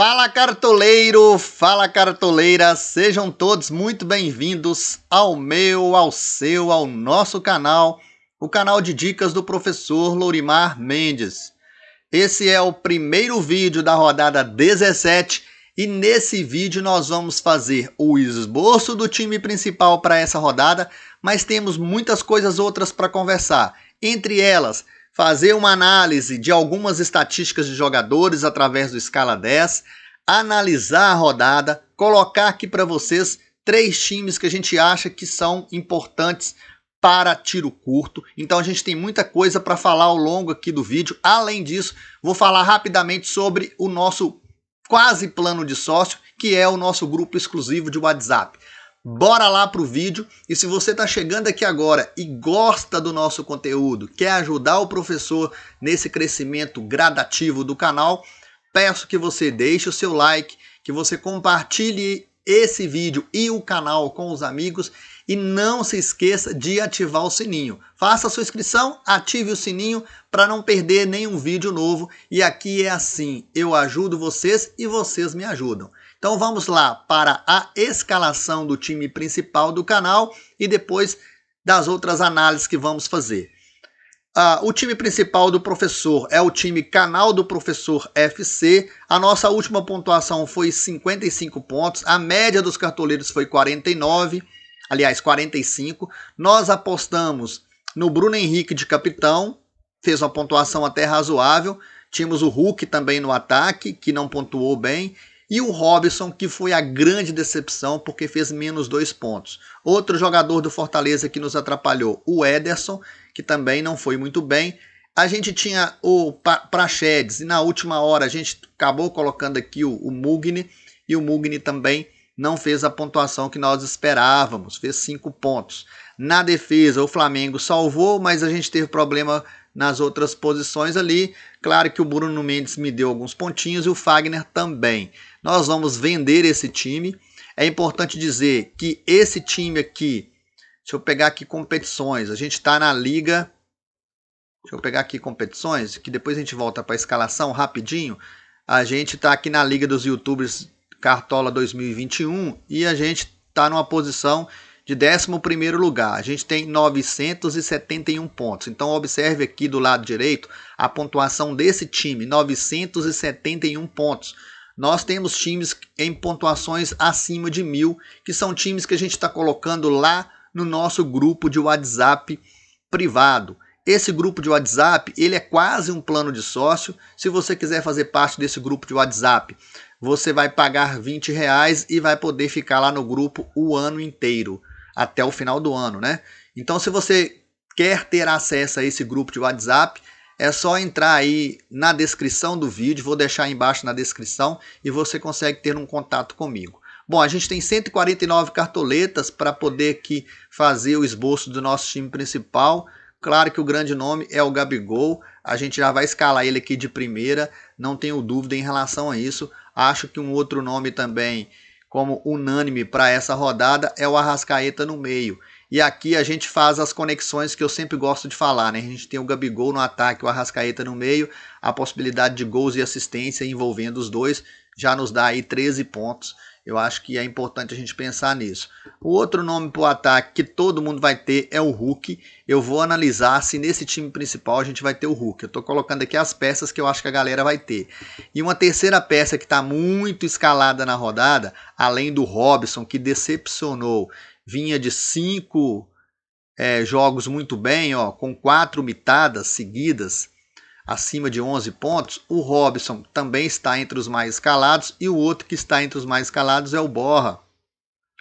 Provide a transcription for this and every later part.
Fala cartoleiro, fala cartoleira, sejam todos muito bem-vindos ao meu, ao seu, ao nosso canal, o canal de dicas do professor Lourimar Mendes. Esse é o primeiro vídeo da rodada 17 e nesse vídeo nós vamos fazer o esboço do time principal para essa rodada, mas temos muitas coisas outras para conversar, entre elas fazer uma análise de algumas estatísticas de jogadores através do Escala 10, analisar a rodada, colocar aqui para vocês 3 times que a gente acha que são importantes para tiro curto. Então a gente tem muita coisa para falar ao longo aqui do vídeo. Além disso, vou falar rapidamente sobre o nosso quase plano de sócio, que é o nosso grupo exclusivo de WhatsApp. Bora lá pro vídeo, e se você está chegando aqui agora e gosta do nosso conteúdo, quer ajudar o professor nesse crescimento gradativo do canal, peço que você deixe o seu like, que você compartilhe esse vídeo e o canal com os amigos e não se esqueça de ativar o sininho. Faça a sua inscrição, ative o sininho para não perder nenhum vídeo novo, e aqui é assim, eu ajudo vocês e vocês me ajudam. Então vamos lá para a escalação do time principal do canal e depois das outras análises que vamos fazer. O time principal do professor é o time Canal do Professor FC. A nossa última pontuação foi 55 pontos. A média dos cartoleiros foi 49, aliás 45. Nós apostamos no Bruno Henrique de capitão, fez uma pontuação até razoável. Tínhamos o Hulk também no ataque, que não pontuou bem. E o Robson, que foi a grande decepção, porque fez menos 2 pontos. Outro jogador do Fortaleza que nos atrapalhou, o Ederson, que também não foi muito bem. A gente tinha o Praxedes, e na última hora a gente acabou colocando aqui o Mugni, e o Mugni também não fez a pontuação que nós esperávamos, fez 5 pontos. Na defesa, o Flamengo salvou, mas a gente teve problema nas outras posições ali. Claro que o Bruno Mendes me deu alguns pontinhos e o Fagner também. Nós vamos vender esse time. É importante dizer que esse time aqui, deixa eu pegar aqui competições, a gente está na liga, deixa eu pegar aqui competições, que depois a gente volta para a escalação rapidinho. A gente está aqui na liga dos youtubers Cartola 2021 e a gente está numa posição de 11º lugar, a gente tem 971 pontos, então observe aqui do lado direito a pontuação desse time, 971 pontos. Nós temos times em pontuações acima de 1000, que são times que a gente está colocando lá no nosso grupo de WhatsApp privado. Esse grupo de WhatsApp, ele é quase um plano de sócio. Se você quiser fazer parte desse grupo de WhatsApp, você vai pagar R$20 e vai poder ficar lá no grupo o ano inteiro, até o final do ano, né? Então, se você quer ter acesso a esse grupo de WhatsApp, é só entrar aí na descrição do vídeo, vou deixar aí embaixo na descrição e você consegue ter um contato comigo. Bom, a gente tem 149 cartoletas para poder aqui fazer o esboço do nosso time principal. Claro que o grande nome é o Gabigol, a gente já vai escalar ele aqui de primeira, não tenho dúvida em relação a isso. Acho que um outro nome também, como unânime para essa rodada, é o Arrascaeta no meio. E aqui a gente faz as conexões que eu sempre gosto de falar, né? A gente tem o Gabigol no ataque, o Arrascaeta no meio, a possibilidade de gols e assistência envolvendo os dois já nos dá aí 13 pontos. Eu acho que é importante a gente pensar nisso. O outro nome para o ataque que todo mundo vai ter é o Hulk. Eu vou analisar se nesse time principal a gente vai ter o Hulk. Eu estou colocando aqui as peças que eu acho que a galera vai ter. E uma terceira peça que está muito escalada na rodada, além do Robson, que decepcionou, vinha de 5 jogos muito bem, ó, com 4 mitadas seguidas, acima de 11 pontos. O Robson também está entre os mais escalados e o outro que está entre os mais escalados é o Borja.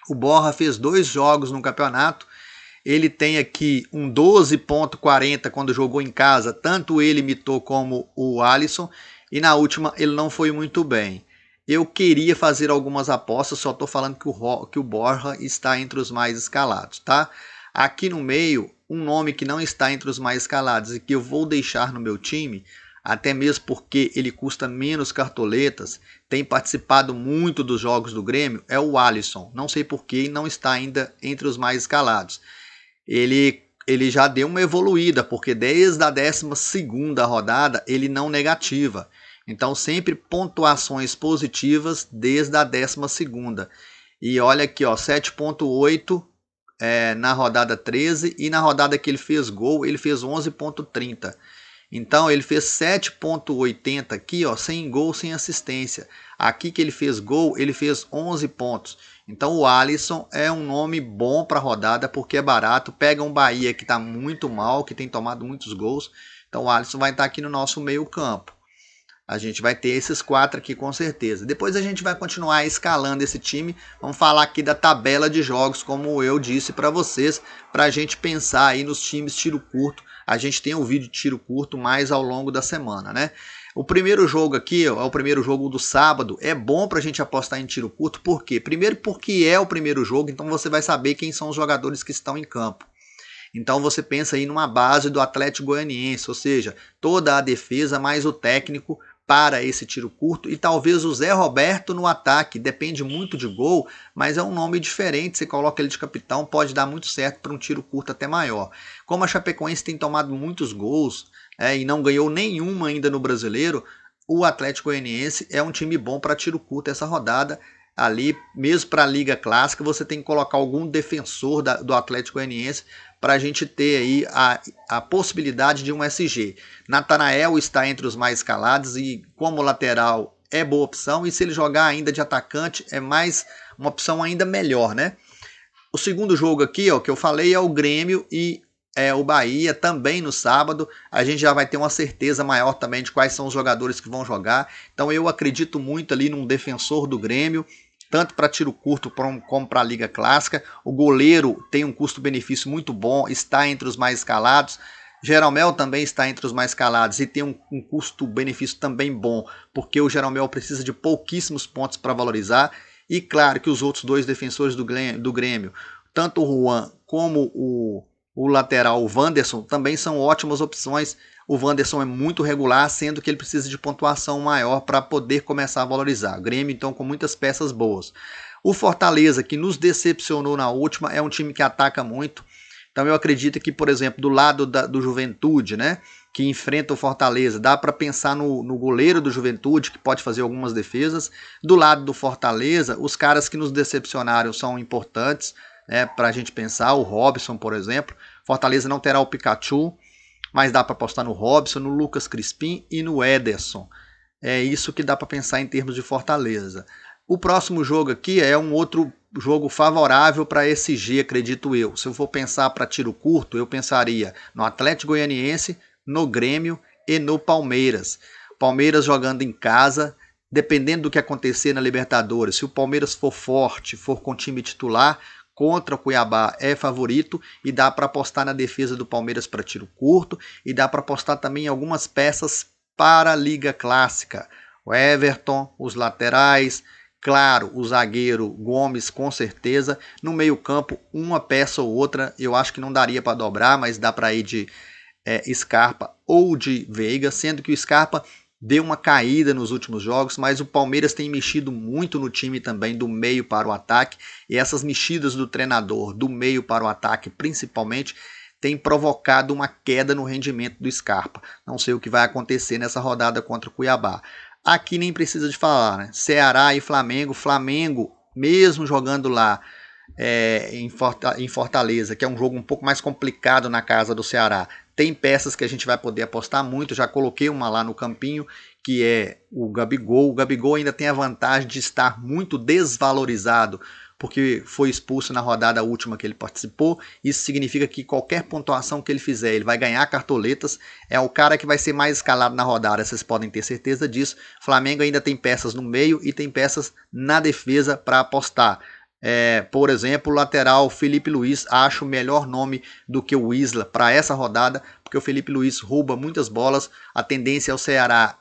O Borja fez 2 jogos no campeonato, ele tem aqui um 12,40 quando jogou em casa, tanto ele imitou como o Alisson, e na última ele não foi muito bem. Eu queria fazer algumas apostas, só estou falando que o Borja está entre os mais escalados, tá? Aqui no meio, um nome que não está entre os mais escalados e que eu vou deixar no meu time, até mesmo porque ele custa menos cartoletas, tem participado muito dos jogos do Grêmio, é o Alisson. Não sei por que não está ainda entre os mais escalados. Ele já deu uma evoluída, porque desde a 12ª rodada ele não negativa. Então sempre pontuações positivas desde a 12ª. E olha aqui, ó, 7,8 na rodada 13 e na rodada que ele fez gol, ele fez 11,30. Então ele fez 7,80 aqui, ó, sem gol, sem assistência. Aqui que ele fez gol, ele fez 11 pontos. Então o Alisson é um nome bom para a rodada porque é barato. Pega um Bahia que está muito mal, que tem tomado muitos gols. Então o Alisson vai estar aqui no nosso meio campo. A gente vai ter esses 4 aqui com certeza. Depois a gente vai continuar escalando esse time. Vamos falar aqui da tabela de jogos, como eu disse para vocês, para a gente pensar aí nos times tiro curto. A gente tem um vídeo de tiro curto mais ao longo da semana, né? O primeiro jogo aqui, ó, é o primeiro jogo do sábado. É bom para a gente apostar em tiro curto, por quê? Primeiro porque é o primeiro jogo, então você vai saber quem são os jogadores que estão em campo. Então você pensa aí numa base do Atlético Goianiense, ou seja, toda a defesa mais o técnico para esse tiro curto, e talvez o Zé Roberto no ataque, depende muito de gol, mas é um nome diferente, você coloca ele de capitão, pode dar muito certo para um tiro curto até maior. Como a Chapecoense tem tomado muitos gols e não ganhou nenhuma ainda no Brasileiro, o Atlético Goianiense é um time bom para tiro curto essa rodada. Ali, mesmo para a Liga Clássica, você tem que colocar algum defensor do Atlético Goianiense para a gente ter aí a possibilidade de um SG. Natanael está entre os mais escalados e como lateral é boa opção, e se ele jogar ainda de atacante é mais uma opção ainda melhor, né? O segundo jogo aqui, ó, que eu falei, é o Grêmio e o Bahia, também no sábado. A gente já vai ter uma certeza maior também de quais são os jogadores que vão jogar. Então eu acredito muito ali num defensor do Grêmio, tanto para tiro curto como para a Liga Clássica. O goleiro tem um custo-benefício muito bom, está entre os mais escalados. Jeromel também está entre os mais escalados e tem um custo-benefício também bom, porque o Jeromel precisa de pouquíssimos pontos para valorizar. E claro que os outros 2 defensores do Grêmio, tanto o Juan como o lateral, o Wanderson, também são ótimas opções. O Wanderson é muito regular, sendo que ele precisa de pontuação maior para poder começar a valorizar. O Grêmio, então, com muitas peças boas. O Fortaleza, que nos decepcionou na última, é um time que ataca muito. Então eu acredito que, por exemplo, do lado do Juventude, né, que enfrenta o Fortaleza, dá para pensar no goleiro do Juventude, que pode fazer algumas defesas. Do lado do Fortaleza, os caras que nos decepcionaram são importantes, né, para a gente pensar. O Robson, por exemplo. Fortaleza não terá o Pikachu, mas dá para apostar no Robson, no Lucas Crispim e no Ederson. É isso que dá para pensar em termos de Fortaleza. O próximo jogo aqui é um outro jogo favorável para SG, acredito eu. Se eu for pensar para tiro curto, eu pensaria no Atlético Goianiense, no Grêmio e no Palmeiras. Palmeiras jogando em casa, dependendo do que acontecer na Libertadores, se o Palmeiras for forte, for com time titular, contra o Cuiabá é favorito, e dá para apostar na defesa do Palmeiras para tiro curto, e dá para apostar também em algumas peças para a Liga Clássica. O Everton, os laterais, claro, o zagueiro Gomes com certeza. No meio campo, uma peça ou outra, eu acho que não daria para dobrar, mas dá para ir de Scarpa ou de Veiga, sendo que o Scarpa deu uma caída nos últimos jogos, mas o Palmeiras tem mexido muito no time também, do meio para o ataque, e essas mexidas do treinador do meio para o ataque principalmente tem provocado uma queda no rendimento do Scarpa. Não sei o que vai acontecer nessa rodada contra o Cuiabá. Aqui nem precisa de falar, né? Ceará e Flamengo. Flamengo, mesmo jogando lá em Fortaleza, que é um jogo um pouco mais complicado na casa do Ceará, tem peças que a gente vai poder apostar muito. Já coloquei uma lá no campinho, que é o Gabigol. O Gabigol ainda tem a vantagem de estar muito desvalorizado, porque foi expulso na rodada última que ele participou. Isso significa que qualquer pontuação que ele fizer, ele vai ganhar cartoletas. É o cara que vai ser mais escalado na rodada, vocês podem ter certeza disso. O Flamengo ainda tem peças no meio e tem peças na defesa para apostar. Por exemplo, o lateral Felipe Luiz, acho o melhor nome do que o Isla para essa rodada, porque o Felipe Luiz rouba muitas bolas. A tendência é o Ceará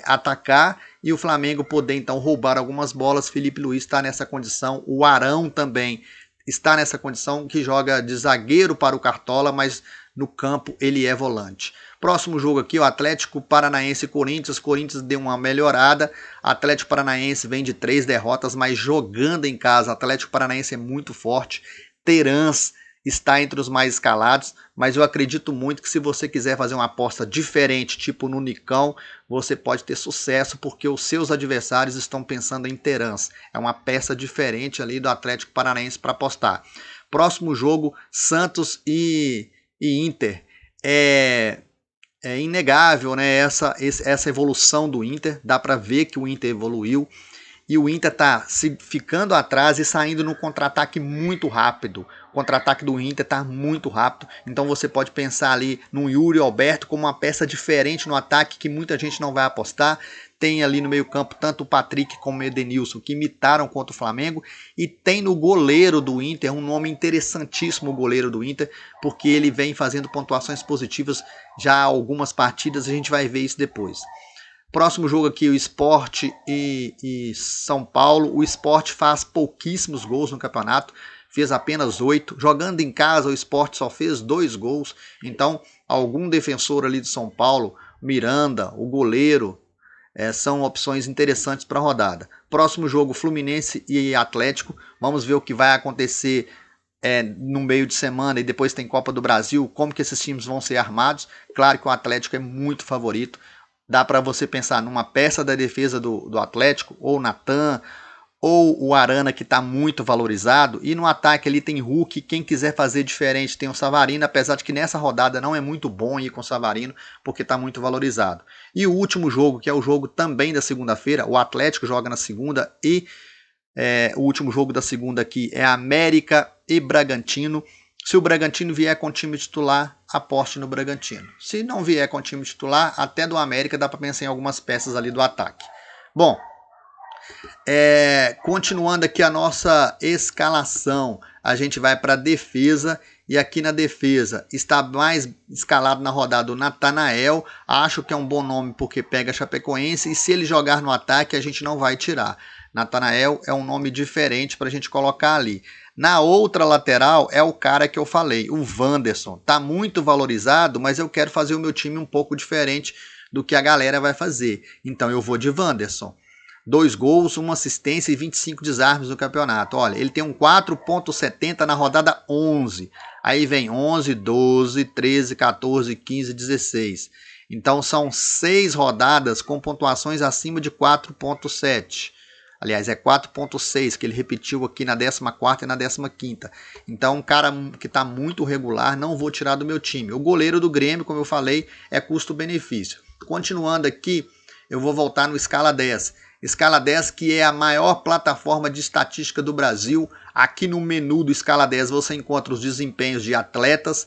atacar e o Flamengo poder então roubar algumas bolas. Felipe Luiz está nessa condição. O Arão também está nessa condição, que joga de zagueiro para o Cartola, mas no campo ele é volante. Próximo jogo aqui, o Atlético Paranaense e Corinthians. Corinthians deu uma melhorada. Atlético Paranaense vem de 3 derrotas, mas jogando em casa. Atlético Paranaense é muito forte. Terãs está entre os mais escalados, mas eu acredito muito que se você quiser fazer uma aposta diferente, tipo no Nicão, você pode ter sucesso, porque os seus adversários estão pensando em Terãs. É uma peça diferente ali do Atlético Paranaense para apostar. Próximo jogo, Santos e Inter. É inegável, né, essa evolução do Inter. Dá para ver que o Inter evoluiu. E o Inter está ficando atrás e saindo no contra-ataque muito rápido. O contra-ataque do Inter está muito rápido. Então você pode pensar ali no Yuri Alberto como uma peça diferente no ataque que muita gente não vai apostar. Tem ali no meio campo tanto o Patrick como o Edenilson, que imitaram contra o Flamengo. E tem no goleiro do Inter, um nome interessantíssimo, o goleiro do Inter, porque ele vem fazendo pontuações positivas já há algumas partidas. A gente vai ver isso depois. Próximo jogo aqui, o Sport e São Paulo. O Sport faz pouquíssimos gols no campeonato, fez apenas 8. Jogando em casa, o Sport só fez 2 gols. Então, algum defensor ali de São Paulo, Miranda, o goleiro, são opções interessantes para a rodada. Próximo jogo, Fluminense e Atlético. Vamos ver o que vai acontecer no meio de semana, e depois tem Copa do Brasil, como que esses times vão ser armados. Claro que o Atlético é muito favorito. Dá para você pensar numa peça da defesa do Atlético, ou Natan, ou o Arana, que está muito valorizado. E no ataque ali tem Hulk. Quem quiser fazer diferente tem o Savarino, apesar de que nessa rodada não é muito bom ir com o Savarino, porque está muito valorizado. E o último jogo, que é o jogo também da segunda-feira, o Atlético joga na segunda, e o último jogo da segunda aqui é América e Bragantino. Se o Bragantino vier com o time titular, aposte no Bragantino. Se não vier com o time titular, até do América dá para pensar em algumas peças ali do ataque. Bom, continuando aqui a nossa escalação, a gente vai para a defesa. E aqui na defesa está mais escalado na rodada o Natanael. Acho que é um bom nome porque pega a Chapecoense, e se ele jogar no ataque a gente não vai tirar. Natanael é um nome diferente para a gente colocar ali. Na outra lateral é o cara que eu falei, o Wanderson. Tá muito valorizado, mas eu quero fazer o meu time um pouco diferente do que a galera vai fazer. Então eu vou de Wanderson. 2 gols, 1 assistência e 25 desarmes no campeonato. Olha, ele tem um 4.70 na rodada 11. Aí vem 11, 12, 13, 14, 15, 16. Então são 6 rodadas com pontuações acima de 4.7. Aliás, é 4.6 que ele repetiu aqui na 14ª e na 15ª. Então, um cara que está muito regular, não vou tirar do meu time. O goleiro do Grêmio, como eu falei, é custo-benefício. Continuando aqui, eu vou voltar no Escala 10. Escala 10, que é a maior plataforma de estatística do Brasil. Aqui no menu do Escala 10 você encontra os desempenhos de atletas.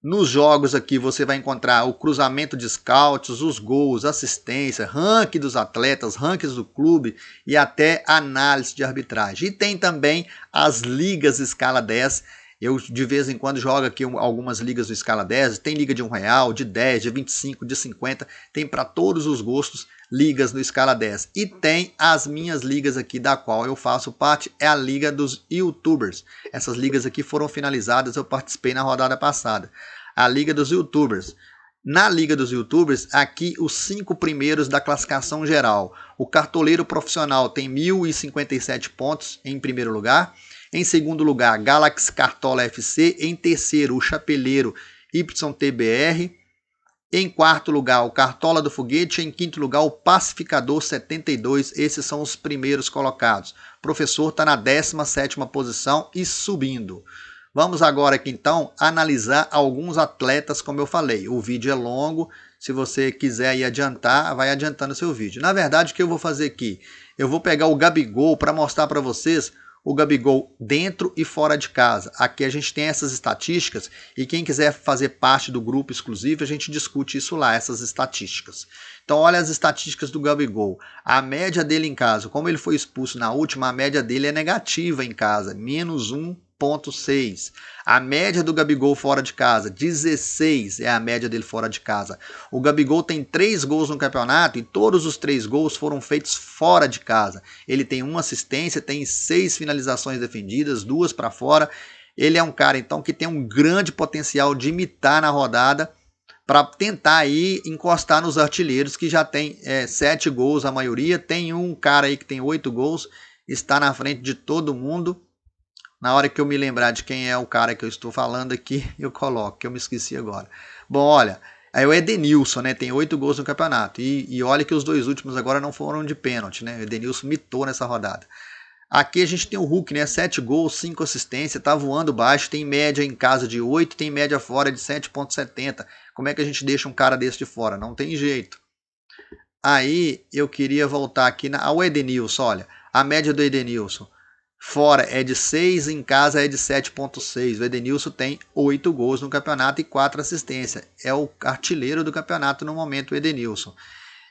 Nos jogos aqui você vai encontrar o cruzamento de scouts, os gols, assistência, ranking dos atletas, rankings do clube e até análise de arbitragem. E tem também as ligas Escala 10. Eu de vez em quando jogo aqui algumas ligas do Escala 10. Tem liga de R$1, de 10, de 25, de 50. Tem para todos os gostos ligas no Escala 10. E tem as minhas ligas aqui, da qual eu faço parte, é a Liga dos YouTubers. Essas ligas aqui foram finalizadas, eu participei na rodada passada. A Liga dos YouTubers. Na Liga dos YouTubers, aqui os 5 primeiros da classificação geral. O cartoleiro profissional tem 1.057 pontos em primeiro lugar. Em segundo lugar, Galaxy Cartola FC. Em terceiro, o Chapeleiro YTBR. Em quarto lugar, o Cartola do Foguete. Em quinto lugar, o Pacificador 72. Esses são os primeiros colocados. O professor está na 17ª posição e subindo. Vamos agora aqui então analisar alguns atletas, como eu falei. O vídeo é longo, se você quiser ir adiantar, vai adiantando o seu vídeo. Na verdade, o que eu vou fazer aqui? Eu vou pegar o Gabigol para mostrar para vocês o Gabigol dentro e fora de casa. Aqui a gente tem essas estatísticas e quem quiser fazer parte do grupo exclusivo, a gente discute isso lá, essas estatísticas. Então olha as estatísticas do Gabigol. A média dele em casa, como ele foi expulso na última, a média dele é negativa em casa, menos 1,6. A média do Gabigol fora de casa, 16 é a média dele fora de casa. O Gabigol tem 3 gols no campeonato e todos os 3 gols foram feitos fora de casa. Ele tem 1 assistência, tem 6 finalizações defendidas, 2 para fora. Ele é um cara então que tem um grande potencial de imitar na rodada para tentar aí encostar nos artilheiros que já tem 7 gols a maioria. Tem um cara aí que tem 8 gols, está na frente de todo mundo. Na hora que eu me lembrar de quem é o cara que eu estou falando aqui, eu coloco, que eu me esqueci agora. Bom, olha, aí o Edenilson, né, tem 8 gols no campeonato. E olha que os 2 últimos agora não foram de pênalti, né? O Edenilson mitou nessa rodada. Aqui a gente tem o Hulk, né? 7 gols, 5 assistências, tá voando baixo, tem média em casa de 8, tem média fora de 7,70. Como é que a gente deixa um cara desse de fora? Não tem jeito. Aí eu queria voltar aqui ao Edenilson, olha, a média do Edenilson. Fora é de 6, em casa é de 7,6. O Edenilson tem 8 gols no campeonato e 4 assistências. É o artilheiro do campeonato no momento, o Edenilson.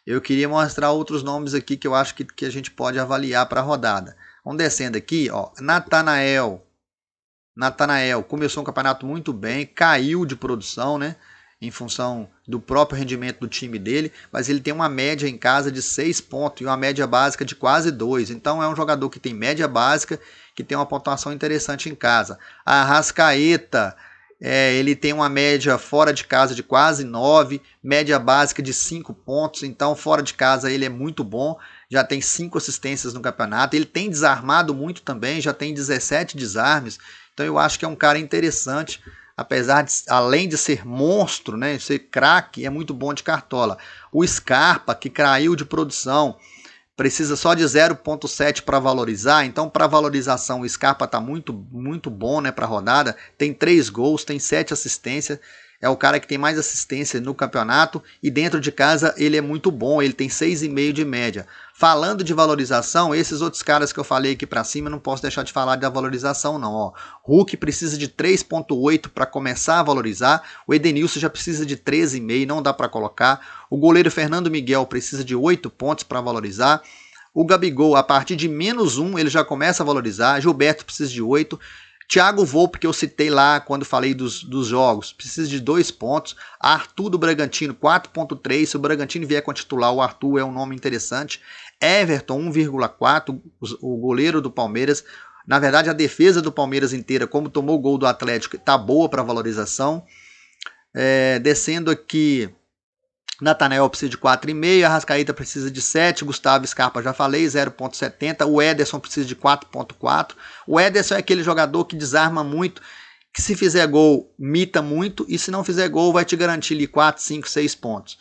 Eu queria mostrar outros nomes aqui que eu acho que a gente pode avaliar para a rodada. Vamos descendo aqui, ó. Natanael começou um campeonato muito bem, caiu de produção, né? Em função do próprio rendimento do time dele, mas ele tem uma média em casa de 6 pontos e uma média básica de quase 2. Então é um jogador que tem média básica, que tem uma pontuação interessante em casa. A Arrascaeta, ele tem uma média fora de casa de quase 9, média básica de 5 pontos, então fora de casa ele é muito bom, já tem 5 assistências no campeonato, ele tem desarmado muito também, já tem 17 desarmes, então eu acho que é um cara interessante, apesar de, além de ser monstro, né, ser craque, é muito bom de cartola. O Scarpa, que caiu de produção, precisa só de 0,7 para valorizar, então para valorização o Scarpa está muito bom, né, para a rodada, tem 3 gols, tem 7 assistências, é o cara que tem mais assistência no campeonato e dentro de casa ele é muito bom, ele tem 6,5 de média. Falando de valorização, esses outros caras que eu falei aqui para cima, não posso deixar de falar da valorização não. Ó. Hulk precisa de 3,8 para começar a valorizar, o Edenilson já precisa de 13,5, não dá para colocar. O goleiro Fernando Miguel precisa de 8 pontos para valorizar. O Gabigol, a partir de -1, ele já começa a valorizar. Gilberto precisa de 8. Thiago Volpe, que eu citei lá quando falei dos jogos, precisa de 2 pontos. Arthur do Bragantino, 4,3. Se o Bragantino vier com titular, o Arthur é um nome interessante. Everton, 1,4. O goleiro do Palmeiras. Na verdade, a defesa do Palmeiras inteira, como tomou o gol do Atlético, está boa para valorização. Descendo aqui, Natanael precisa de 4,5, Arrascaeta precisa de 7, Gustavo Scarpa já falei, 0,70, o Ederson precisa de 4,4. O Ederson é aquele jogador que desarma muito, que se fizer gol, mita muito, e se não fizer gol, vai te garantir ali 4, 5, 6 pontos.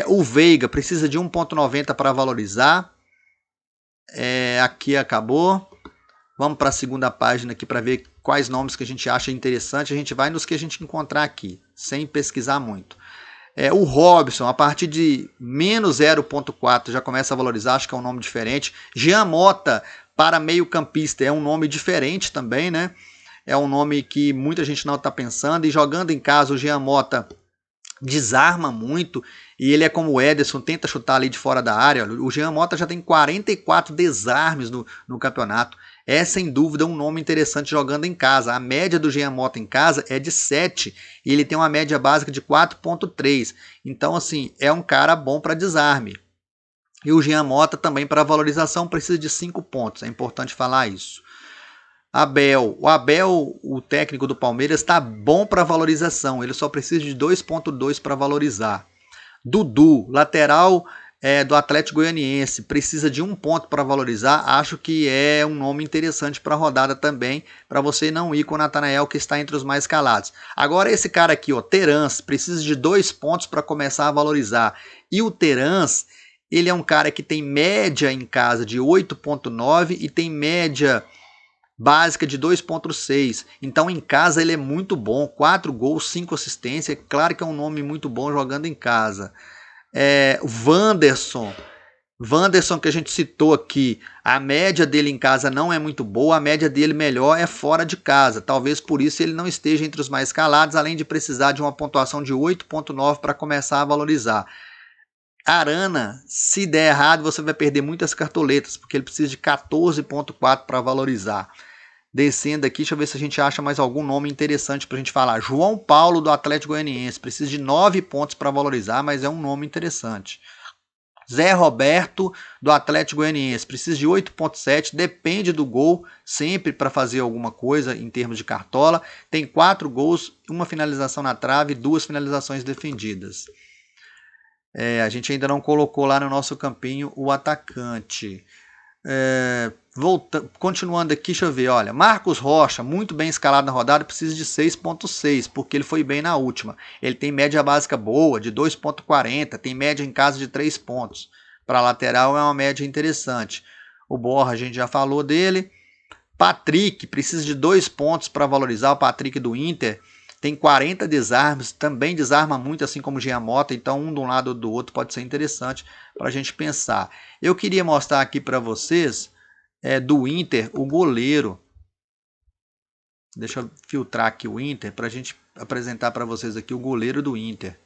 O Veiga precisa de 1,90 para valorizar. Aqui acabou. Vamos para a segunda página aqui para ver quais nomes que a gente acha interessante. A gente vai nos que a gente encontrar aqui, sem pesquisar muito. O Robson, a partir de -0,4 já começa a valorizar, acho que é um nome diferente. Jean Mota, para meio campista, é um nome diferente também, né? É um nome que muita gente não está pensando. E jogando em casa, o Jean Mota desarma muito. E ele é como o Ederson, tenta chutar ali de fora da área. O Jean Mota já tem 44 desarmes no campeonato. É sem dúvida um nome interessante jogando em casa. A média do Jean Mota em casa é de 7 e ele tem uma média básica de 4,3. Então, assim, é um cara bom para desarme. E o Jean Mota também para valorização precisa de 5 pontos. É importante falar isso. O Abel, o técnico do Palmeiras, está bom para valorização. Ele só precisa de 2,2 para valorizar. Dudu, lateral do Atlético Goianiense, precisa de 1 ponto para valorizar. Acho que é um nome interessante para a rodada também, para você não ir com o Natanael, que está entre os mais calados. Agora esse cara aqui, ó, Terans, precisa de 2 pontos para começar a valorizar. E o Terans, ele é um cara que tem média em casa de 8,9 e tem média básica de 2,6. Então em casa ele é muito bom, 4 gols, 5 assistências. Claro que é um nome muito bom jogando em casa. O Wanderson que a gente citou aqui, a média dele em casa não é muito boa, a média dele melhor é fora de casa, talvez por isso ele não esteja entre os mais calados, além de precisar de uma pontuação de 8,9 para começar a valorizar. Arana, se der errado, você vai perder muitas cartoletas, porque ele precisa de 14,4 para valorizar. Descendo aqui, deixa eu ver se a gente acha mais algum nome interessante para a gente falar. João Paulo, do Atlético Goianiense, precisa de 9 pontos para valorizar, mas é um nome interessante. Zé Roberto, do Atlético Goianiense, precisa de 8,7, depende do gol, sempre para fazer alguma coisa em termos de cartola. Tem 4 gols, 1 finalização na trave, 2 finalizações defendidas. A gente ainda não colocou lá no nosso campinho o atacante. Continuando aqui, deixa eu ver, olha, Marcos Rocha, muito bem escalado na rodada, precisa de 6.6, porque ele foi bem na última. Ele tem média básica boa, de 2.40, tem média em casa de 3 pontos. Para lateral é uma média interessante. O Borja, a gente já falou dele. Patrick, precisa de 2 pontos para valorizar. O Patrick do Inter tem 40 desarmes, também desarma muito, assim como o Giamota, então um de um lado ou do outro pode ser interessante para a gente pensar. Eu queria mostrar aqui para vocês do Inter, o goleiro. Deixa eu filtrar aqui o Inter para a gente apresentar para vocês aqui o goleiro do Inter.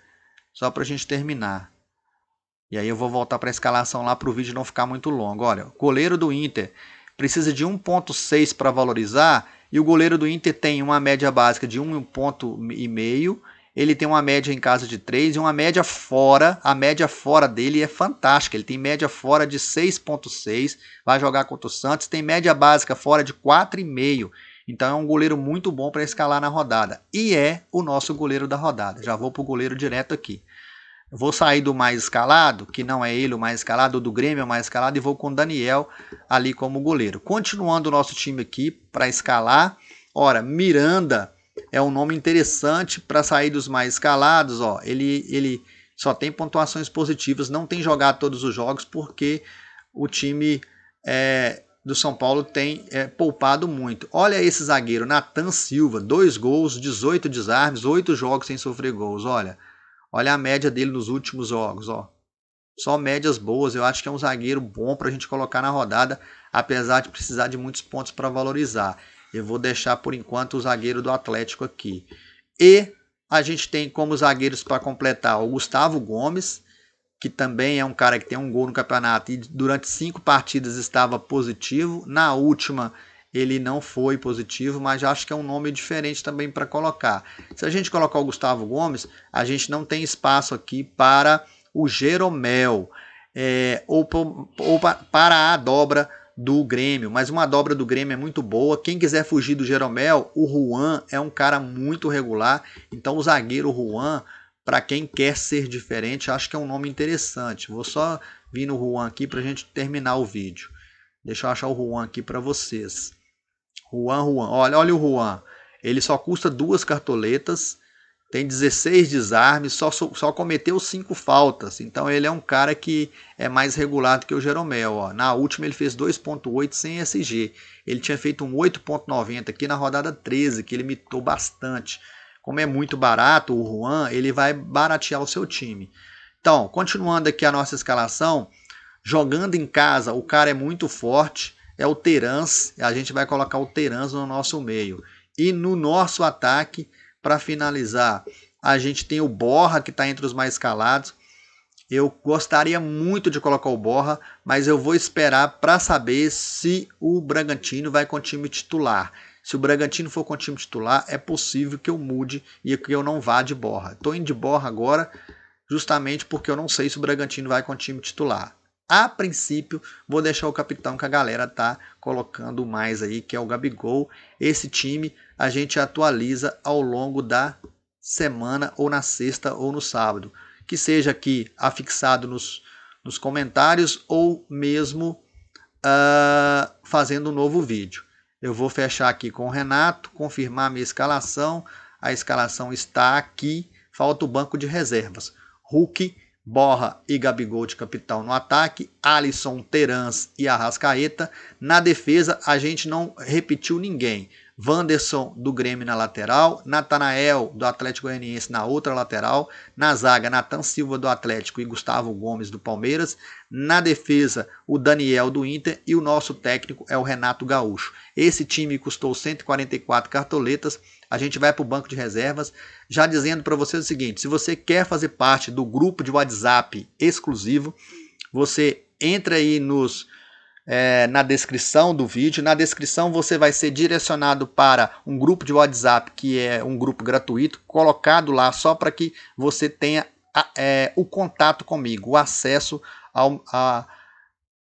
Só para a gente terminar. E aí eu vou voltar para a escalação lá para o vídeo não ficar muito longo. Olha, o goleiro do Inter precisa de 1.6 para valorizar. E o goleiro do Inter tem uma média básica de 1,5. Ele tem uma média em casa de 3 e uma média fora. A média fora dele é fantástica. Ele tem média fora de 6,6. Vai jogar contra o Santos. Tem média básica fora de 4,5. Então é um goleiro muito bom para escalar na rodada. E é o nosso goleiro da rodada. Já vou para o goleiro direto aqui. Vou sair do mais escalado, que não é ele o mais escalado, o do Grêmio é o mais escalado, e vou com o Daniel ali como goleiro. Continuando o nosso time aqui para escalar. Ora, Miranda é um nome interessante para sair dos mais escalados. Ó. Ele só tem pontuações positivas, não tem jogado todos os jogos porque o time do São Paulo tem poupado muito. Olha esse zagueiro, Nathan Silva, 2 gols, 18 desarmes, 8 jogos sem sofrer gols. Olha a média dele nos últimos jogos, ó. Só médias boas. Eu acho que é um zagueiro bom para a gente colocar na rodada, apesar de precisar de muitos pontos para valorizar. Eu vou deixar por enquanto o zagueiro do Atlético aqui. E a gente tem como zagueiros para completar o Gustavo Gomes, que também é um cara que tem um gol no campeonato e durante 5 partidas estava positivo. Na última ele não foi positivo, mas acho que é um nome diferente também para colocar. Se a gente colocar o Gustavo Gomes, a gente não tem espaço aqui para o Jeromel, ou para a dobra do Grêmio, mas uma dobra do Grêmio é muito boa. Quem quiser fugir do Jeromel, o Juan é um cara muito regular, então o zagueiro Juan, para quem quer ser diferente, acho que é um nome interessante. Vou só vir no Juan aqui para a gente terminar o vídeo. Deixa eu achar o Juan aqui para vocês. Juan, olha o Juan. Ele só custa 2 cartoletas, tem 16 desarmes, só cometeu 5 faltas. Então ele é um cara que é mais regular do que o Jeromel. Ó. Na última ele fez 2.8 sem SG. Ele tinha feito um 8.90 aqui na rodada 13, que ele imitou bastante. Como é muito barato, o Juan, ele vai baratear o seu time. Então, continuando aqui a nossa escalação, jogando em casa, o cara é muito forte, é o Terans, a gente vai colocar o Terans no nosso meio. E no nosso ataque, para finalizar, a gente tem o Borja, que está entre os mais escalados. Eu gostaria muito de colocar o Borja, mas eu vou esperar para saber se o Bragantino vai com o time titular. Se o Bragantino for com o time titular, é possível que eu mude e que eu não vá de Borja. Estou indo de Borja agora, justamente porque eu não sei se o Bragantino vai com o time titular. A princípio, vou deixar o capitão que a galera tá colocando mais aí, que é o Gabigol. Esse time a gente atualiza ao longo da semana, ou na sexta ou no sábado. Que seja aqui afixado nos comentários ou mesmo fazendo um novo vídeo. Eu vou fechar aqui com o Renato, confirmar a minha escalação. A escalação está aqui, falta o banco de reservas. Hulk, Borja e Gabigol de capitão no ataque, Alisson, Terans e Arrascaeta. Na defesa, a gente não repetiu ninguém. Wanderson do Grêmio na lateral, Natanael do Atlético Goianiense na outra lateral, na zaga, Nathan Silva do Atlético e Gustavo Gomes do Palmeiras, na defesa, o Daniel do Inter e o nosso técnico é o Renato Gaúcho. Esse time custou 144 cartoletas. A gente vai para o banco de reservas, já dizendo para vocês o seguinte: se você quer fazer parte do grupo de WhatsApp exclusivo, você entra aí na descrição do vídeo. Na descrição você vai ser direcionado para um grupo de WhatsApp, que é um grupo gratuito, colocado lá só para que você tenha o contato comigo, o acesso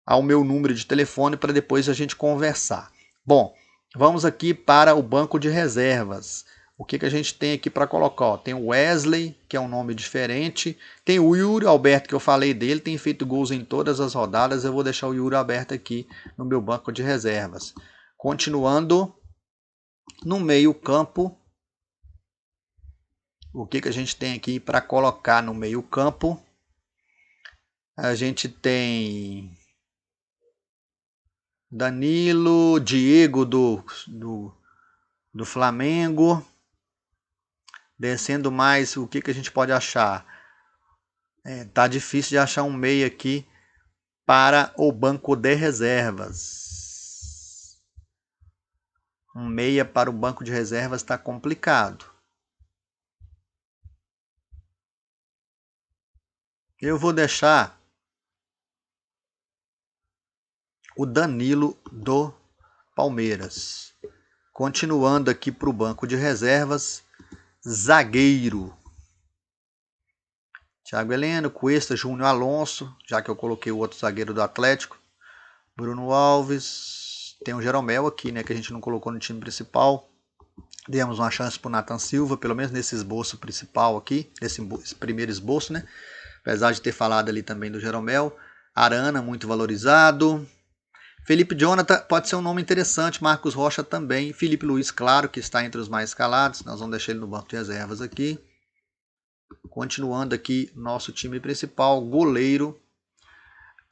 ao meu número de telefone para depois a gente conversar. Bom, vamos aqui para o banco de reservas. O que a gente tem aqui para colocar? Ó, tem o Wesley, que é um nome diferente. Tem o Yuri Alberto, que eu falei dele, tem feito gols em todas as rodadas. Eu vou deixar o Yuri Alberto aqui no meu banco de reservas. Continuando, no meio campo, o que a gente tem aqui para colocar no meio campo? A gente tem Danilo, Diego do Flamengo. Descendo mais, o que a gente pode achar? Tá difícil de achar um meia aqui para o banco de reservas. Um meia para o banco de reservas está complicado. Eu vou deixar o Danilo do Palmeiras. Continuando aqui para o banco de reservas, zagueiro. Thiago Heleno, Cuesta, Júnior Alonso, já que eu coloquei o outro zagueiro do Atlético. Bruno Alves. Tem o Jeromel aqui, né, que a gente não colocou no time principal. Demos uma chance para o Nathan Silva, pelo menos nesse esboço principal aqui, nesse primeiro esboço, né? Apesar de ter falado ali também do Jeromel. Arana, muito valorizado. Felipe Jonathan pode ser um nome interessante. Marcos Rocha também. Felipe Luiz, claro, que está entre os mais escalados. Nós vamos deixar ele no banco de reservas aqui. Continuando aqui, nosso time principal, goleiro.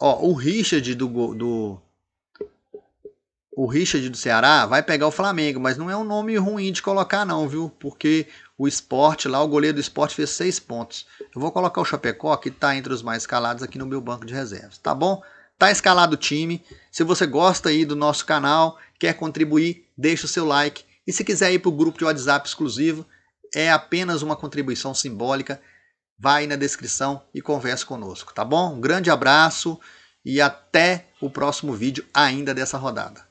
Ó, o Richard o Richard do Ceará vai pegar o Flamengo, mas não é um nome ruim de colocar não, viu? Porque o Sport lá, o goleiro do Sport fez 6 pontos. Eu vou colocar o Chapecó, que está entre os mais escalados aqui no meu banco de reservas, tá bom? Tá escalado o time. Se você gosta aí do nosso canal, quer contribuir, deixa o seu like. E se quiser ir para o grupo de WhatsApp exclusivo, é apenas uma contribuição simbólica. Vai aí na descrição e converse conosco, tá bom? Um grande abraço e até o próximo vídeo ainda dessa rodada.